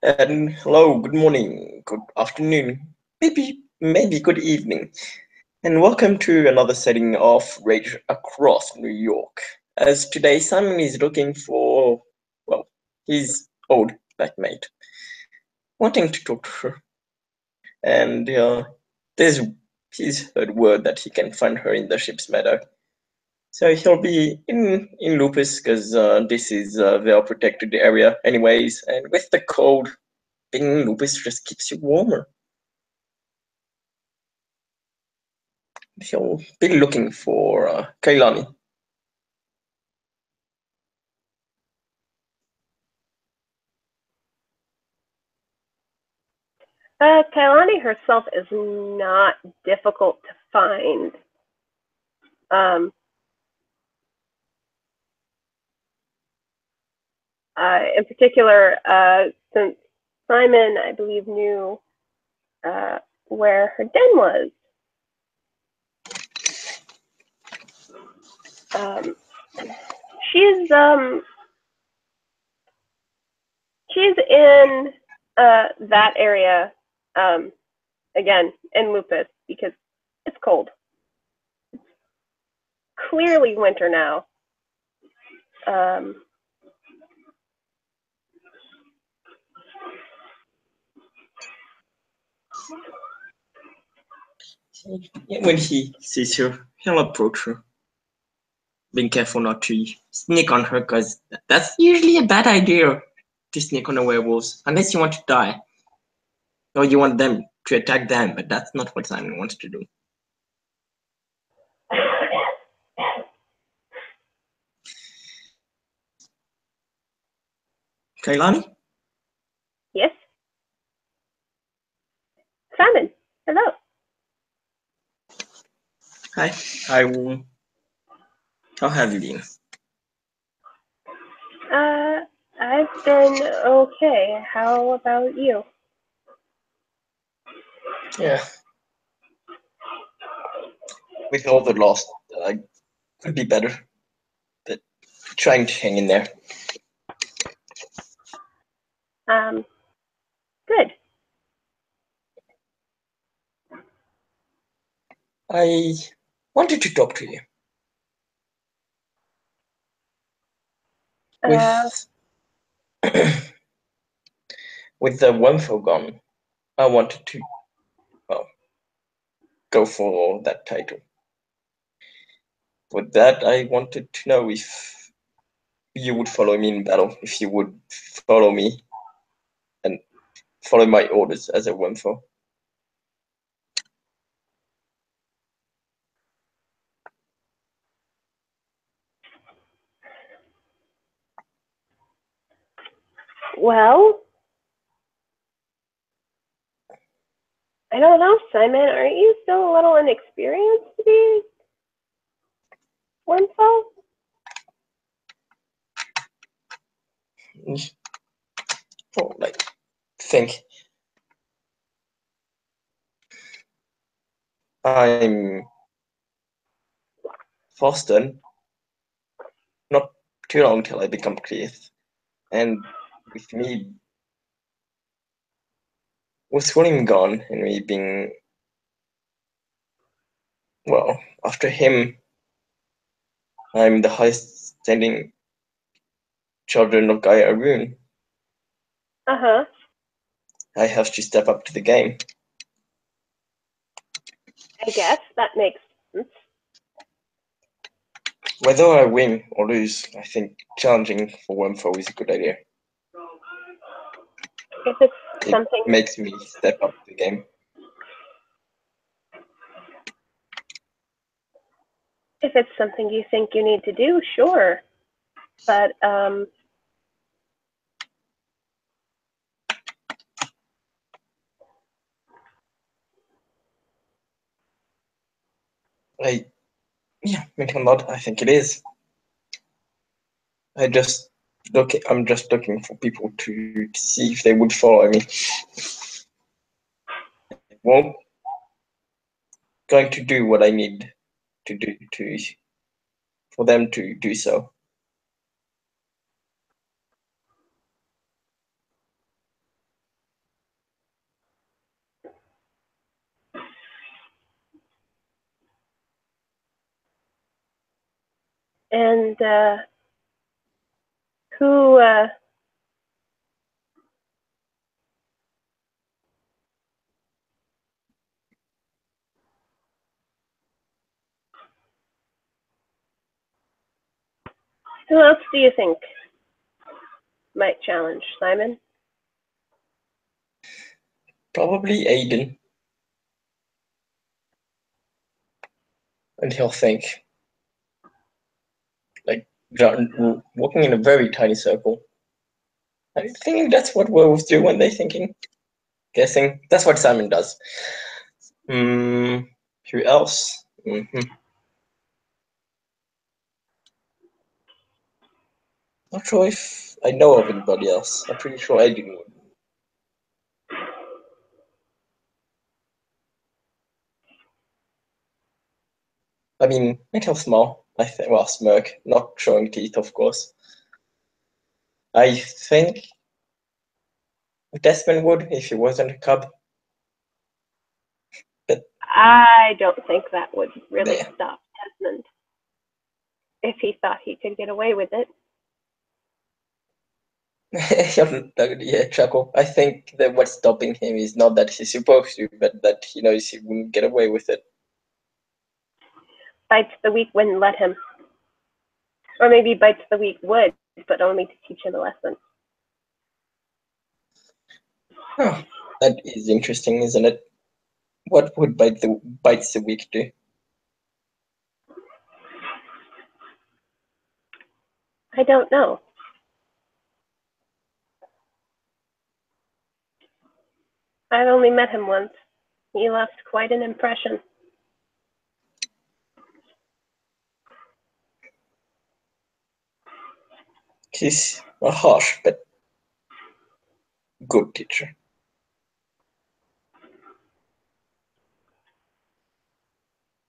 And hello, good morning, good afternoon, maybe good evening, and welcome to another setting of Rage Across New York. As today Simon is looking for, well, his old flatmate, wanting to talk to her, and there's he's heard word that he can find her in the ship's meadow. So he'll be in Lupus because this is a well protected area, anyways, and with the cold, being in Lupus just keeps you warmer. He'll be looking for Kailani. Kailani herself is not difficult to find. In particular, since Simon, I believe, knew where her den was. She's in that area again in Lupus because it's cold. It's clearly winter now. When he sees her, he'll approach her, being careful not to sneak on her, because that's usually a bad idea to sneak on a werewolf, unless you want to die. Or you want them to attack them, but that's not what Simon wants to do. Kailani? Yes? Simon, hello. Hi, how have you been? I've been okay. How about you? Yeah. With all the loss, I could be better, but trying to hang in there. Good. I wanted to talk to you. With with the Wemfo gone, I wanted to, well, go for that title. With that, I wanted to know if you would follow me in battle, if you would follow me and follow my orders as a Wemfo. Well, I don't know, Simon. Aren't you still a little inexperienced to be Wemfo? Oh, like, think. I'm Foston. Not too long till I become Cleith. And with me, with William gone and me being, well, after him, I'm the highest standing children of Gaia Arun. Uh-huh. I have to step up to the game. I guess that makes sense. Whether I win or lose, I think challenging for Wemfo is a good idea. If it's It something makes me step up the game. if it's something you think you need to do, sure. But Maybe not. I think it is. I'm just looking for people to see if they would follow me. Won't going to do what I need to do to for them to do so. And who else do you think might challenge Simon? Probably Aiden. And he'll think, like, walking in a very tiny circle. I think that's what werewolves do when they're thinking. Guessing. That's what Simon does. Who else? Not sure if I know of anybody else. I'm pretty sure Aiden would. I mean, make him smile. I think, well, smirk, not showing teeth, of course. I think Desmond would if he wasn't a cub. But I don't think that would really yeah. stop Desmond if he thought he could get away with it. Yeah, chuckle. I think that what's stopping him is not that he's supposed to, but that he knows he wouldn't get away with it. Bites the weak wouldn't let him. Or maybe Bites the weak would, but only to teach him a lesson. Oh, that is interesting, isn't it? What would Bites the weak do? I don't know. I've only met him once. He left quite an impression. He's a harsh but good teacher.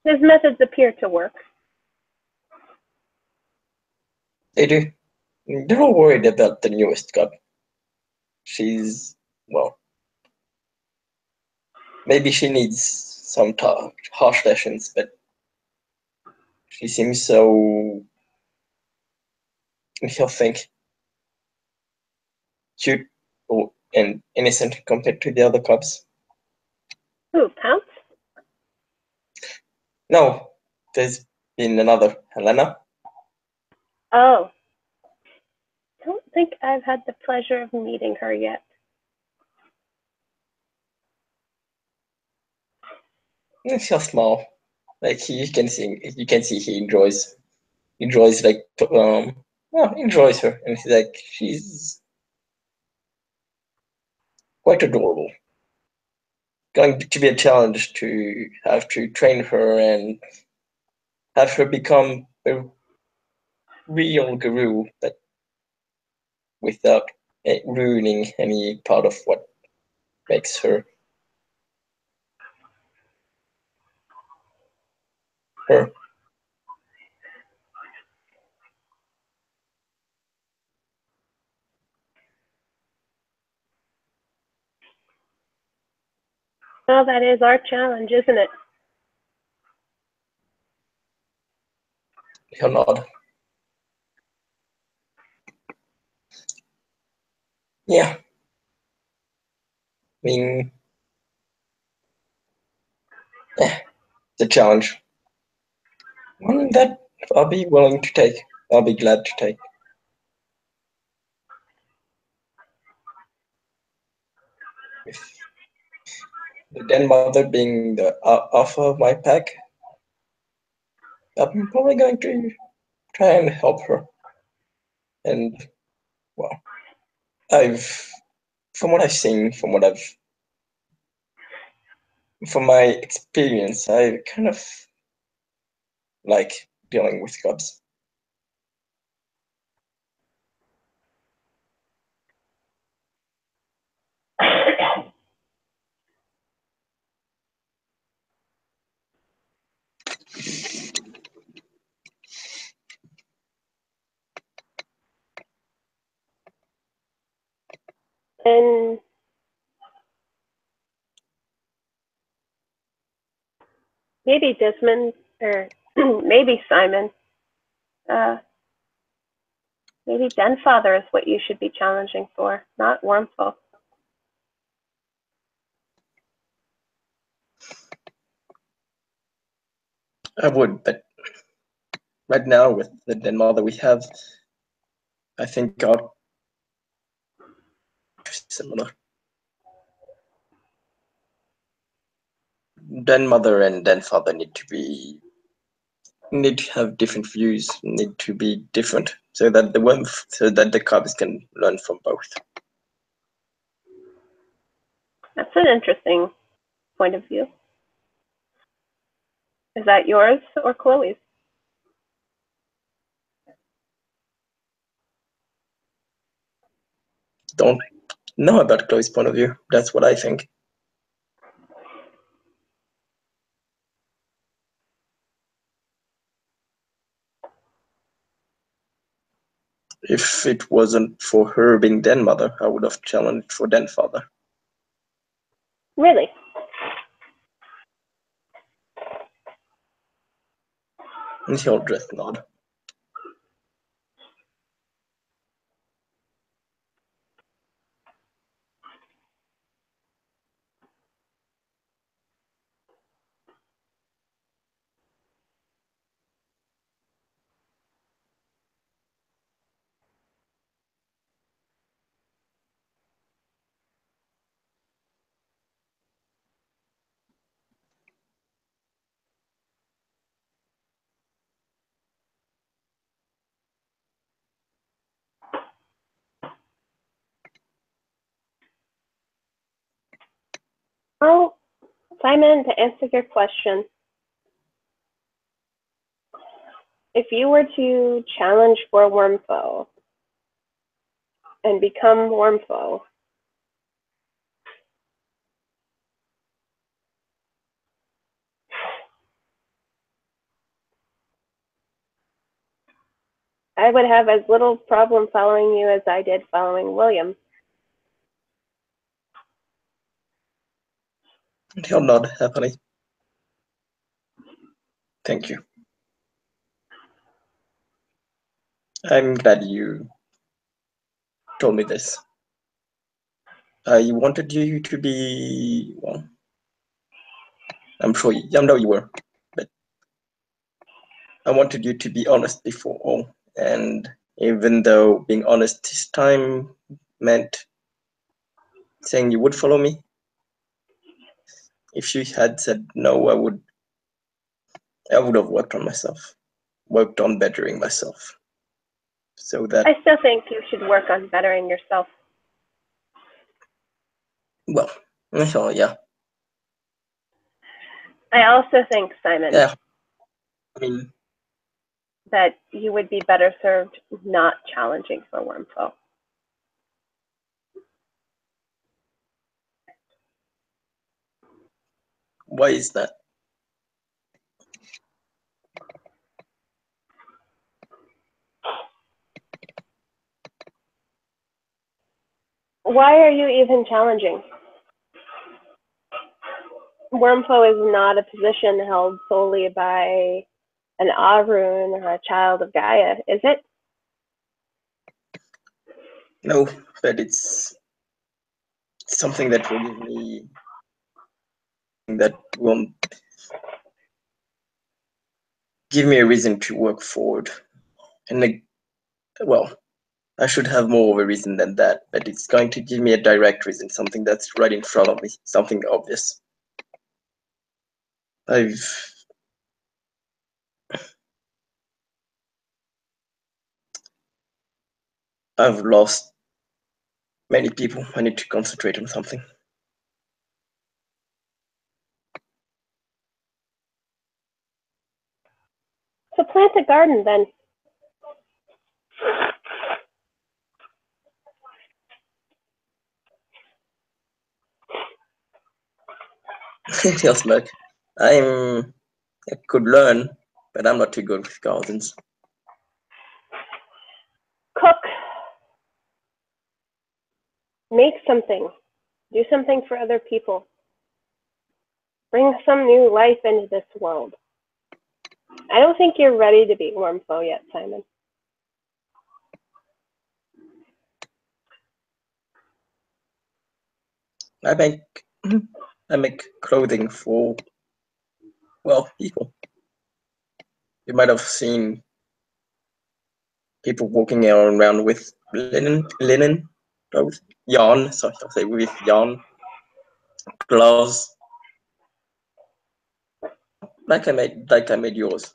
His methods appear to work. They do. They're all worried about the newest cub. She's, well, maybe she needs some harsh lessons, but she seems so, he'll think, cute and innocent compared to the other cubs. Who, Pounce? No, there's been another, Helena. Oh. I don't think I've had the pleasure of meeting her yet. She'll smile. Like you can see he enjoys like enjoys her, and he's like she's quite adorable. Going to be a challenge to have to train her and have her become a real guru, but without ruining any part of what makes her her. Well, that is our challenge, isn't it? He'll nod. Yeah. I mean, it's a challenge. One that I'll be willing to take. I'll be glad to take. With the den mother being the alpha of my pack, I'm probably going to try and help her. And well, from what I've seen, from my experience, I kind of like dealing with cubs. And maybe Desmond, or maybe Simon, Maybe Denfather is what you should be challenging for, not Wormfoe. I would, but right now with the Den Mother we have, I think are similar. Den Mother and Den Father need to have different views, need to be different, so that the cubs can learn from both. That's an interesting point of view. Is that yours or Chloe's? Don't know about Chloe's point of view. That's what I think. If it wasn't for her being Den Mother, I would have challenged for Den Father. Really? And he'll just nod. Well, Simon, to answer your question, if you were to challenge for Wormfoe and become Wormfoe, I would have as little problem following you as I did following William. And he'll nod happily. Thank you. I'm glad you told me this. I wanted you to be, well, I know you were, but I wanted you to be honest before all. And even though being honest this time meant saying you would follow me, if you had said no, I would have worked on myself, worked on bettering myself. So that, I still think you should work on bettering yourself. well, yeah. I also think, Simon, Yeah. I mean, that you would be better served not challenging for Wormfoe. why is that? Why are you even challenging? Wormfoe is not a position held solely by an Ahroun or a child of Gaia, is it? No, but it's something that will give me, that will give me a reason to work forward. And well, I should have more of a reason than that, but it's going to give me a direct reason, something that's right in front of me, something obvious. I've lost many people. I need to concentrate on something. So plant a garden then. Feels like I could learn, but I'm not too good with gardens. Cook. Make something. Do something for other people. Bring some new life into this world. I don't think you're ready to be Wormfoe yet, Simon. I make clothing for, well, people. You might have seen people walking around with linen, yarn. Sorry, I'll say with yarn, gloves. Like I made yours.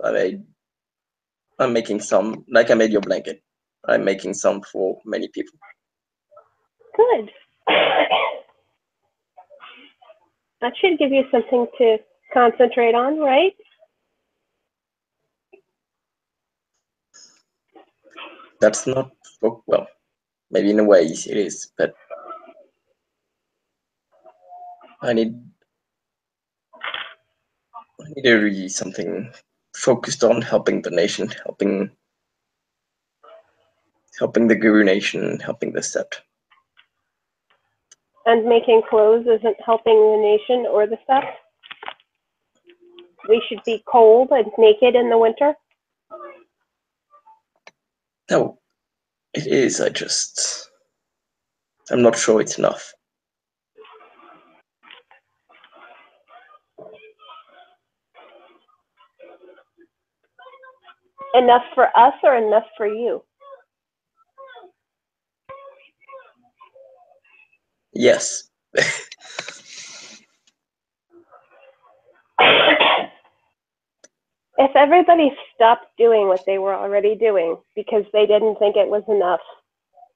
I'm making some. Like I made your blanket. I'm making some for many people. Good. That should give you something to concentrate on, right? That's not, well, maybe in a way it is, but I need to really something focused on helping the nation, helping the Guru Nation, helping the Sept. And making clothes isn't helping the nation or the stuff. We should be cold and naked in the winter. No, it is. I'm not sure it's enough. Enough for us or enough for you? Yes. If everybody stopped doing what they were already doing because they didn't think it was enough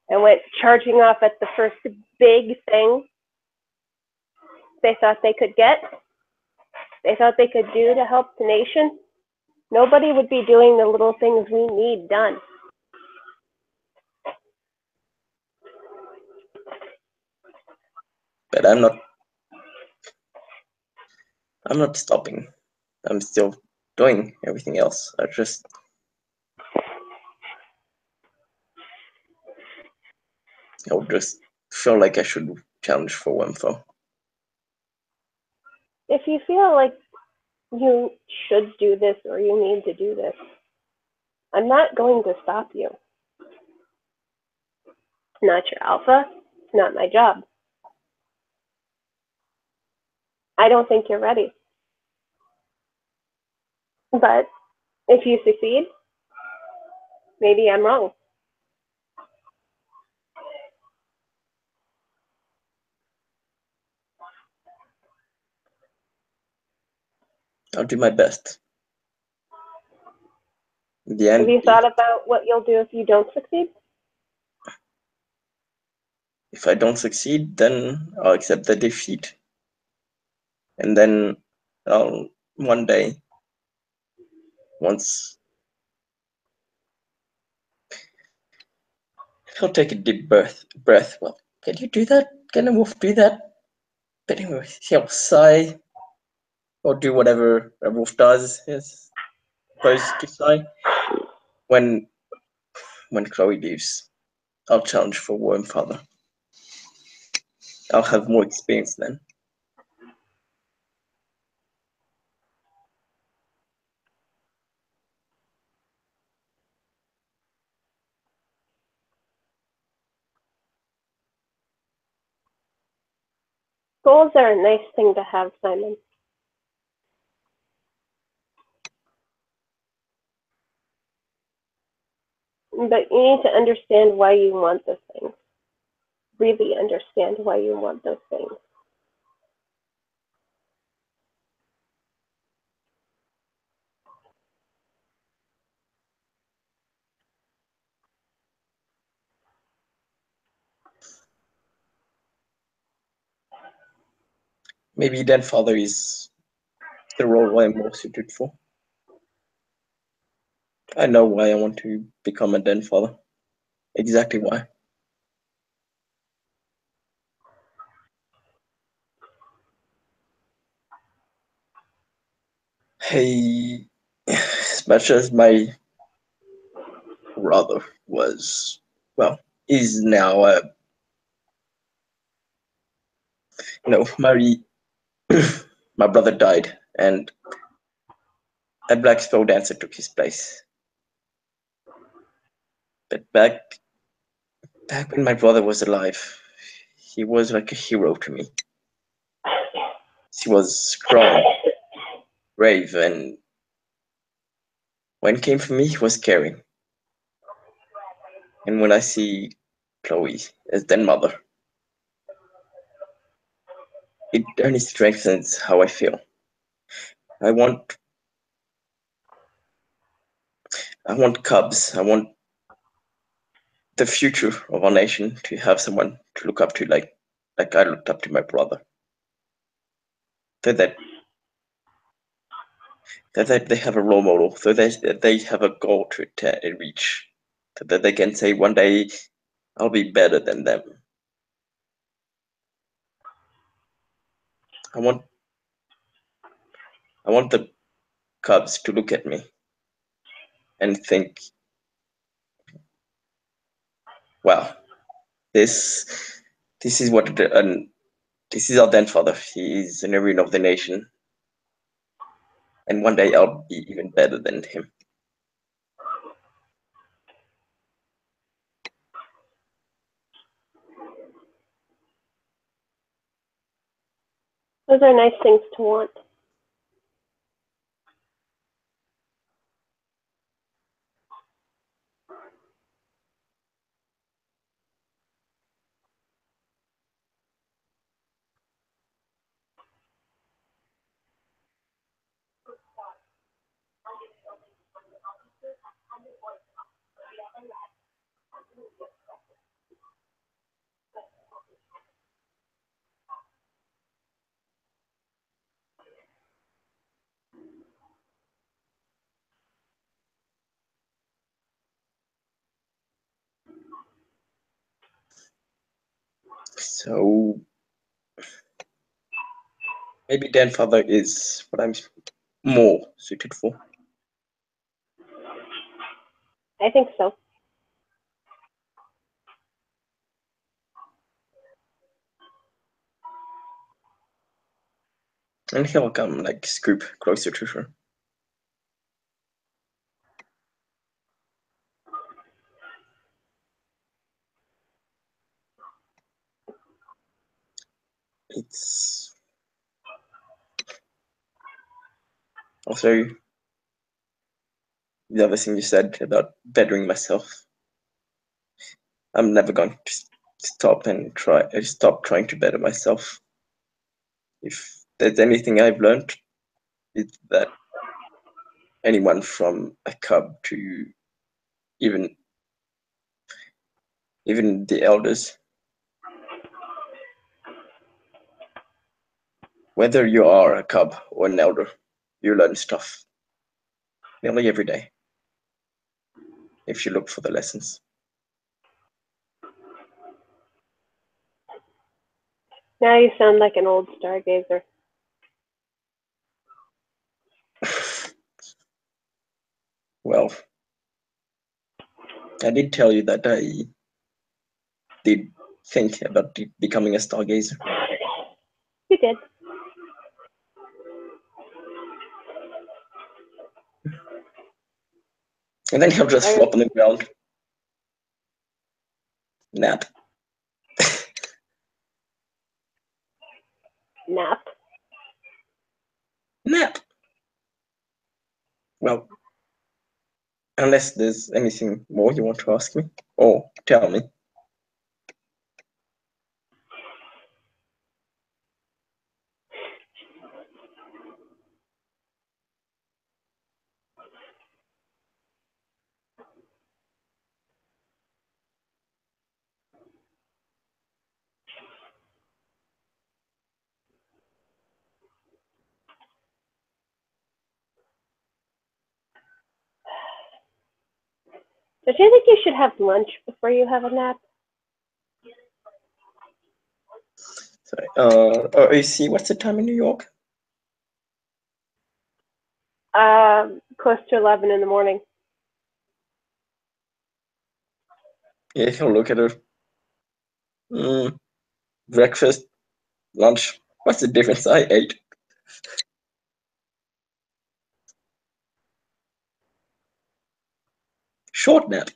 and went charging off at the first big thing they thought they could get, they thought they could do to help the nation, nobody would be doing the little things we need done. But I'm not stopping. I'm still doing everything else. I would just feel like I should challenge for Wormfoe. If you feel like you should do this or you need to do this, I'm not going to stop you. Not your alpha, it's not my job. I don't think you're ready. But if you succeed, maybe I'm wrong. I'll do my best. In the end, have you thought about what you'll do if you don't succeed? If I don't succeed, then I'll accept the defeat. And then I'll one day, once I'll take a deep breath. Well, can you do that? Can a wolf do that? But anyway, he'll sigh or do whatever a wolf does. Is supposed to sigh. When Chloe leaves, I'll challenge for Wormfather. I'll have more experience then. Goals are a nice thing to have, Simon. But you need to understand why you want those things. Really understand why you want those things. Maybe Den Father is the role I'm more suited for. I know why I want to become a Den Father. Exactly why. Hey, as much as my brother was, well, is now, my my brother died, and a black spell dancer took his place. But back when my brother was alive, he was like a hero to me. He was strong, brave, and when it came for me, he was caring. And when I see Chloe as their mother, it only strengthens how I feel. I want Cubs. I want the future of our nation to have someone to look up to, like I looked up to my brother. So that they have a role model, so that they have a goal to reach, so that they can say one day I'll be better than them. I want the Cubs to look at me and think, wow, this is what this is our grandfather. He is an hero of the nation, and one day I'll be even better than him. Those are nice things to want. So maybe grandfather is what I'm more suited for. I think so. And he'll come like scoop closer to her. It's also the other thing you said about bettering myself. I'm never going to stop trying to better myself. If there's anything I've learned, it's that anyone from a cub to even the elders, whether you are a cub or an elder, you learn stuff nearly every day if you look for the lessons. Now you sound like an old stargazer. Well, I did tell you that I did think about becoming a stargazer. You did. And then he'll just flop on the ground. Nap. Nap. Nap. Well, unless there's anything more you want to ask me or tell me. Don't you think you should have lunch before you have a nap? Sorry. AC, what's the time in New York? Close to 11 in the morning. Yeah, he'll look at her. Breakfast, lunch. What's the difference? I ate. short nap.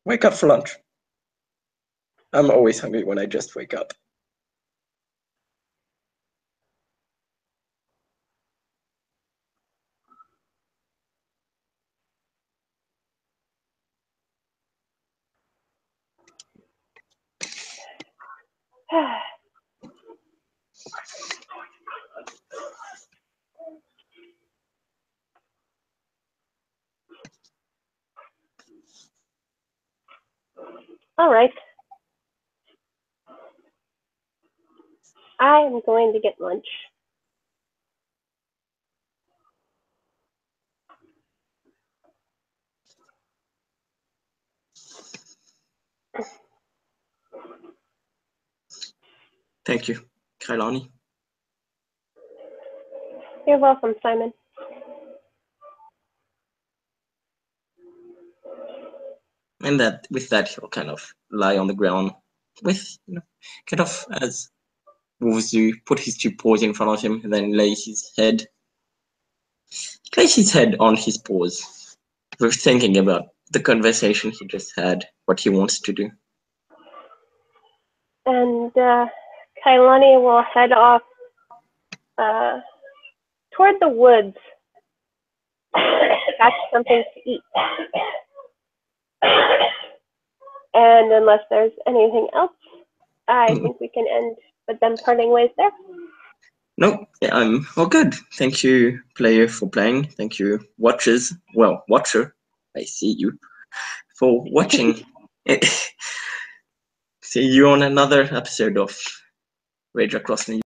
Wake up for lunch. I'm always hungry when I just wake up. All right. I am going to get lunch. Thank you, Kailani. You're welcome, Simon. And that with that he'll kind of lie on the ground with, kind of as Wuzu put his two paws in front of him and then lays his head on his paws. We're thinking about the conversation he just had, what he wants to do. And Kailani will head off toward the woods to catch something to eat. And unless there's anything else, I think we can end with them parting ways there. No, yeah, I'm all good. Thank you, player, for playing. Thank you, watchers. Well, watcher, I see you, for watching. See you on another episode of Rage Across New York.